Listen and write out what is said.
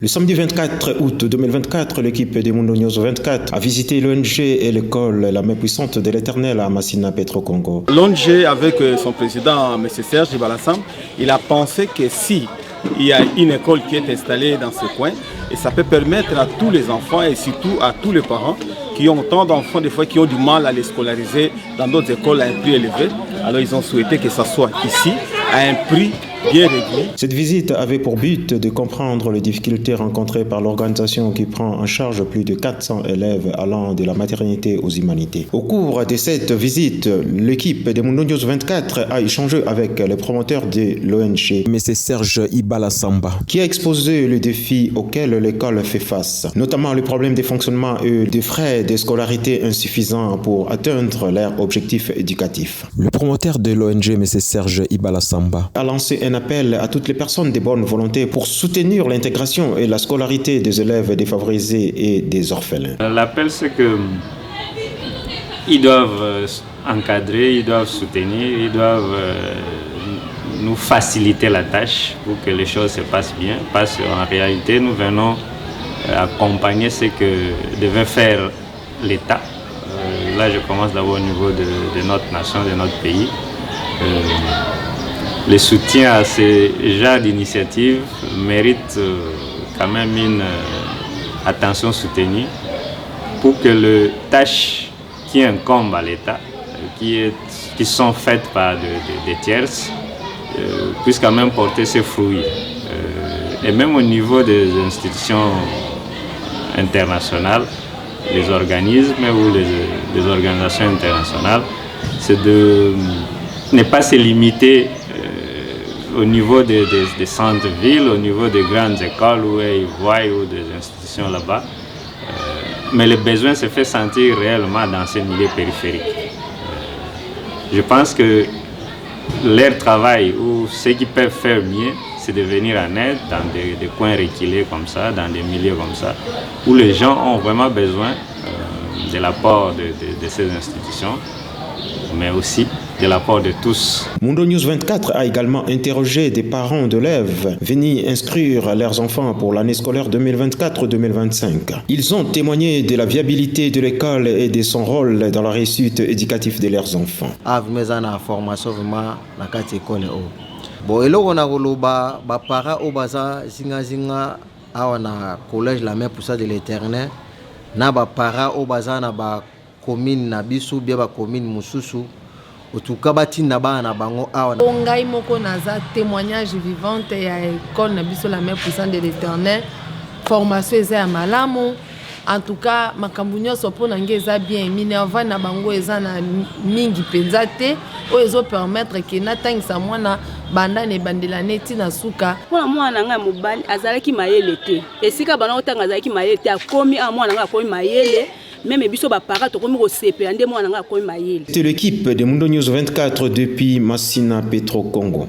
Le samedi 24 août 2024, l'équipe des Mundo News 24 a visité l'ONG et l'école La Main Puissante de l'Éternel à Masina Petro Congo. L'ONG, avec son président, M. Serge Ibalassam, il a pensé que si il y a une école qui est installée dans ce coin, et ça peut permettre à tous les enfants et surtout à tous les parents qui ont tant d'enfants des fois qui ont du mal à les scolariser dans d'autres écoles à un prix élevé. Alors ils ont souhaité que ça soit ici à un prix bien réduit. Cette visite avait pour but de comprendre les difficultés rencontrées par l'organisation qui prend en charge plus de 400 élèves allant de la maternité aux humanités. Au cours de cette visite, l'équipe des Mundo News 24 a échangé avec le promoteur de l'ONG, M. Serge Ibalassam, qui a exposé les défis auxquels l'école fait face, notamment le problème des fonctionnements et des frais de scolarité insuffisants pour atteindre leurs objectifs éducatifs. Le promoteur de l'ONG, M. Serge Ibalassam, a lancé un appel à toutes les personnes de bonne volonté pour soutenir l'intégration et la scolarité des élèves défavorisés et des orphelins. L'appel, c'est que ils doivent encadrer, ils doivent soutenir, ils doivent nous faciliter la tâche pour que les choses se passent bien. Parce qu'en réalité, nous venons accompagner ce que devait faire l'État. Là, je commence d'abord au niveau de notre nation, de notre pays. Le soutien à ces genres d'initiatives mérite quand même une attention soutenue pour que les tâches qui incombent à l'État, qui sont faites par des tierces, puissent quand même porter ses fruits. Et même au niveau des institutions internationales, les organismes ou les organisations internationales, c'est de ne pas se limiter au niveau des centres-villes, au niveau des grandes écoles où ils voient ou des institutions là-bas. Mais le besoin se fait sentir réellement dans ces milieux périphériques. Je pense que leur travail ou ce qu'ils peuvent faire mieux, c'est de venir en aide dans des coins reculés comme ça, dans des milieux comme ça, où les gens ont vraiment besoin de l'apport de ces institutions, mais aussi de l'apport de tous. Mundo News 24 a également interrogé des parents d'élèves venus inscrire leurs enfants pour l'année scolaire 2024-2025. Ils ont témoigné de la viabilité de l'école et de son rôle dans la réussite éducative de leurs enfants. Formation vraiment la école. Bon, et là on a roloba ba para obaza zinga awana collège La Main Puissante de l'Éternel na ba para obaza na ba commune na bisu bia ba commune mususu. En tout cas, ngai moko naza témoignage vivante ya école na biso La Main Puissante de l'Éternel. Formation eza ya malamu. En tout cas, makambo nyonso pona ngai eza bien. Minerva na bango eza na mingi penza te. O ezo permettre que natangisa mwana banda ne bandela neti na suka. Pona mwana nga mobali azalaki mayele te. Esika bana otanga azalaki mayele te akomi a mwana nga akomi mayele. C'était l'équipe de Mundo News 24 depuis Masina Petro Congo.